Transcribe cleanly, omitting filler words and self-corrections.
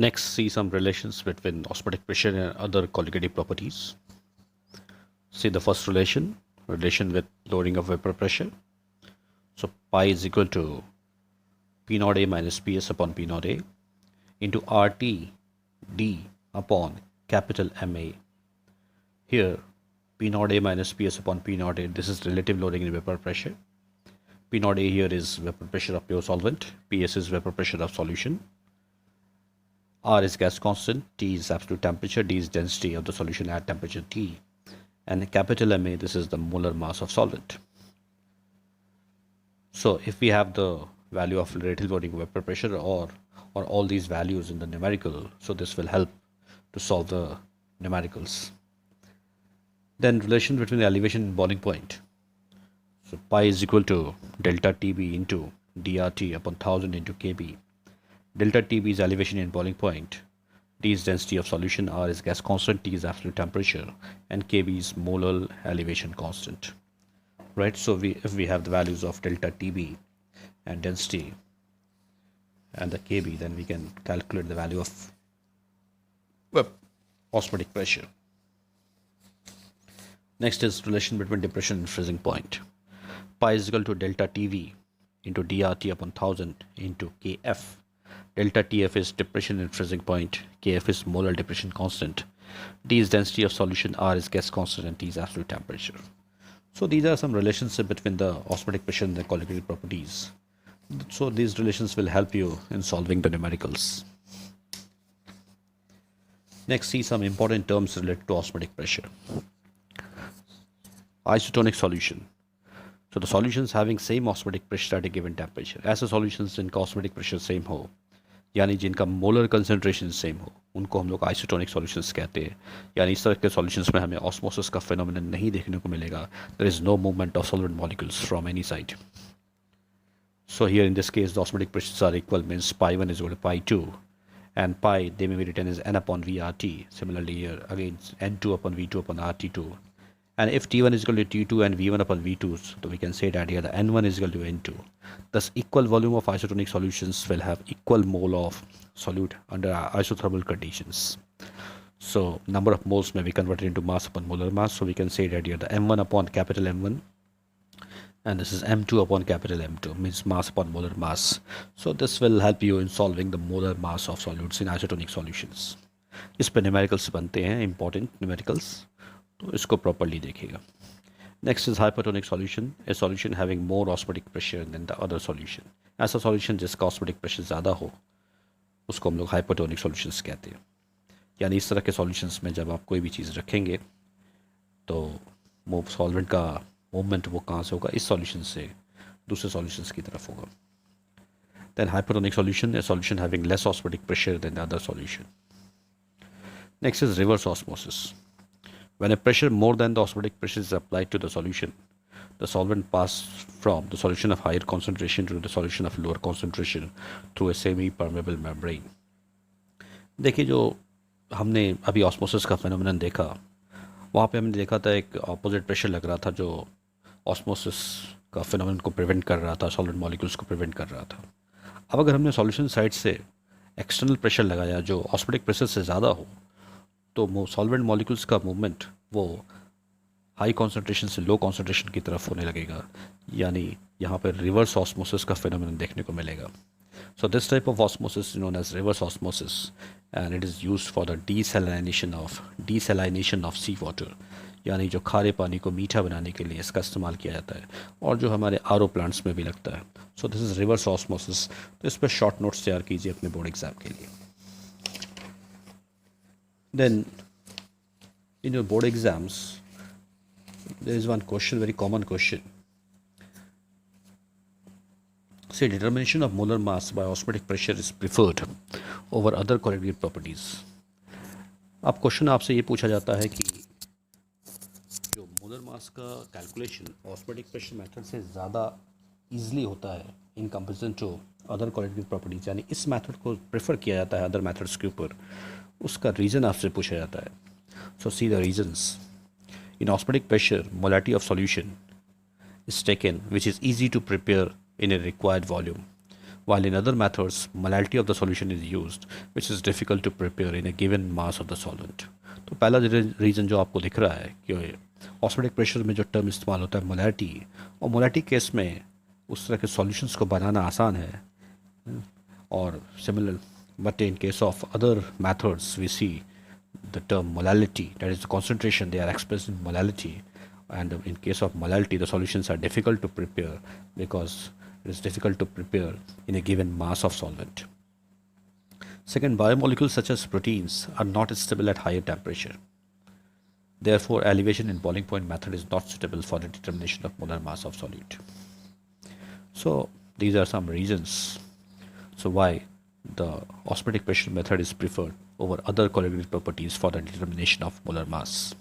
Next, see some relations between osmotic pressure and other colligative properties. See the first relation with lowering of vapor pressure. So pi is equal to P naught A minus Ps upon P naught A into RT D upon capital MA. Here P naught A minus Ps upon P naught A, this is relative loading in vapor pressure. P naught A here is vapor pressure of pure solvent, Ps is vapor pressure of solution, R is gas constant, T is absolute temperature, D is density of the solution at temperature T, and capital MA, this is the molar mass of solvent. So if we have the value of relative loading vapor pressure or all these values in the numerical, so this will help to solve the numericals. Then relation between the elevation and boiling point. So pi is equal to delta TB into dRT upon 1000 into Kb. Delta TB is elevation in boiling point, D is density of solution, R is gas constant, T is absolute temperature, and Kb is molar elevation constant. Right, so if we have the values of delta TB and density and the Kb, then we can calculate the value of osmotic pressure. Next is relation between depression and freezing point. Pi is equal to delta TV into dRT upon 1000 into Kf. Delta Tf is depression and freezing point, Kf is molar depression constant, D is density of solution, R is gas constant, and T is absolute temperature. So these are some relationship between the osmotic pressure and the colligative properties. So these relations will help you in solving the numericals. Next, see some important terms related to osmotic pressure. Isotonic solution. So the solutions having same osmotic pressure at a given temperature. ऐसे solutions जिनका osmotic pressure same हो, यानी जिनका molar concentration same हो, उनको हम लोग isotonic solutions कहते हैं. यानी इस तरह के solutions में हमें osmosis का phenomenon नहीं देखने को मिलेगा. There is no movement of solvent molecules from any side. So here in this case the osmotic pressures are equal, means pi 1 is equal to pi 2, and pi they may be written as n upon VRT. Similarly here again n2 upon V2 upon RT2. And if T1 is equal to T2 and V1 upon V2, so we can say that here the N1 is equal to N2. Thus equal volume of isotonic solutions will have equal mole of solute under isothermal conditions. So number of moles may be converted into mass upon molar mass. So we can say that here the M1 upon capital M1 and this is M2 upon capital M2, means mass upon molar mass. So this will help you in solving the molar mass of solutes in isotonic solutions. इस पे numericals बनते हैं, important numericals, तो इसको properly देखिएगा. Next is hypertonic solution, a solution having more osmotic pressure than the other solution. ऐसा solution जिसका osmotic pressure ज़्यादा हो उसको हम लोग hypertonic solutions कहते हैं. यानी इस तरह के solutions में जब आप कोई भी चीज़ रखेंगे तो solvent का movement वो कहाँ से होगा, इस solution से दूसरे solutions की तरफ होगा. Then hypertonic solution, a solution having less osmotic pressure than the other solution. Next is reverse osmosis. When a pressure more than the osmotic pressure is applied to the solution, the solvent passes from the solution of higher concentration to the solution of lower concentration through a semi-permeable membrane. देखिए जो हमने अभी osmosis का phenomenon देखा, वहाँ पे हमने देखा था एक ऑपोजिट प्रेशर लग रहा था जो ऑस्मोसिस का फेनोमेनन को प्रिवेंट कर रहा था, सॉलिड मॉलिक्यूल्स को प्रिवेंट कर रहा था. अब अगर हमने सॉल्यूशन साइड से एक्सटर्नल प्रेशर लगाया जो ऑस्मोटिक प्रेशर से ज़्यादा हो, तो सॉल्वेंट मॉलिक्यूल्स का मूवमेंट वो हाई कॉन्सेंट्रेशन से लो कॉन्सेंट्रेशन की तरफ होने लगेगा. यानी यहाँ पर रिवर्स ऑस्मोसिस का फेनोमेनन देखने को मिलेगा. So this type of osmosis is known as reverse osmosis and it is used for the desalination of sea water. यानी जो खारे पानी को मीठा बनाने के लिए इसका इस्तेमाल किया जाता है और जो हमारे आर ओ प्लांट्स में भी लगता है. So this is reverse osmosis. तो इस पर शॉर्ट नोट्स तैयार कीजिए अपने बोर्ड एग्जाम के लिए. Then in your board exams there is one question, very common question. Say determination of molar mass by osmotic pressure is preferred over other colligative properties. अब question आपसे ये पूछा जाता है कि जो मोलर मास का कैलकुलेशन ऑस्मोटिक प्रेशर मेथड से ज़्यादा ईजिली होता है in comparison to other colligative properties, यानी इस मेथड को प्रेफर किया जाता है अदर मेथड्स के ऊपर, उसका रीज़न आपसे पूछा जाता है. So see the reasons. In osmotic pressure molarity of solution is taken which is easy to prepare in a required volume, while in other methods molality of the solution is used, which is difficult to prepare in a given mass of the solvent. तो पहला reason जो आपको दिख रहा है कि osmotic pressure में जो टर्म इस्तेमाल होता है मोलैरिटी, और मोलैरिटी केस में उस तरह के सॉल्यूशंस को बनाना आसान है, और similar but in case of other methods we see the term molality, that is the concentration, they are expressed in molality, and in case of molality the solutions are difficult to prepare because it is difficult to prepare in a given mass of solvent. Second, biomolecules such as proteins are not stable at higher temperature. Therefore, elevation in boiling point method is not suitable for the determination of molar mass of solute. So these are some reasons so why the osmotic pressure method is preferred over other colloidal properties for the determination of molar mass.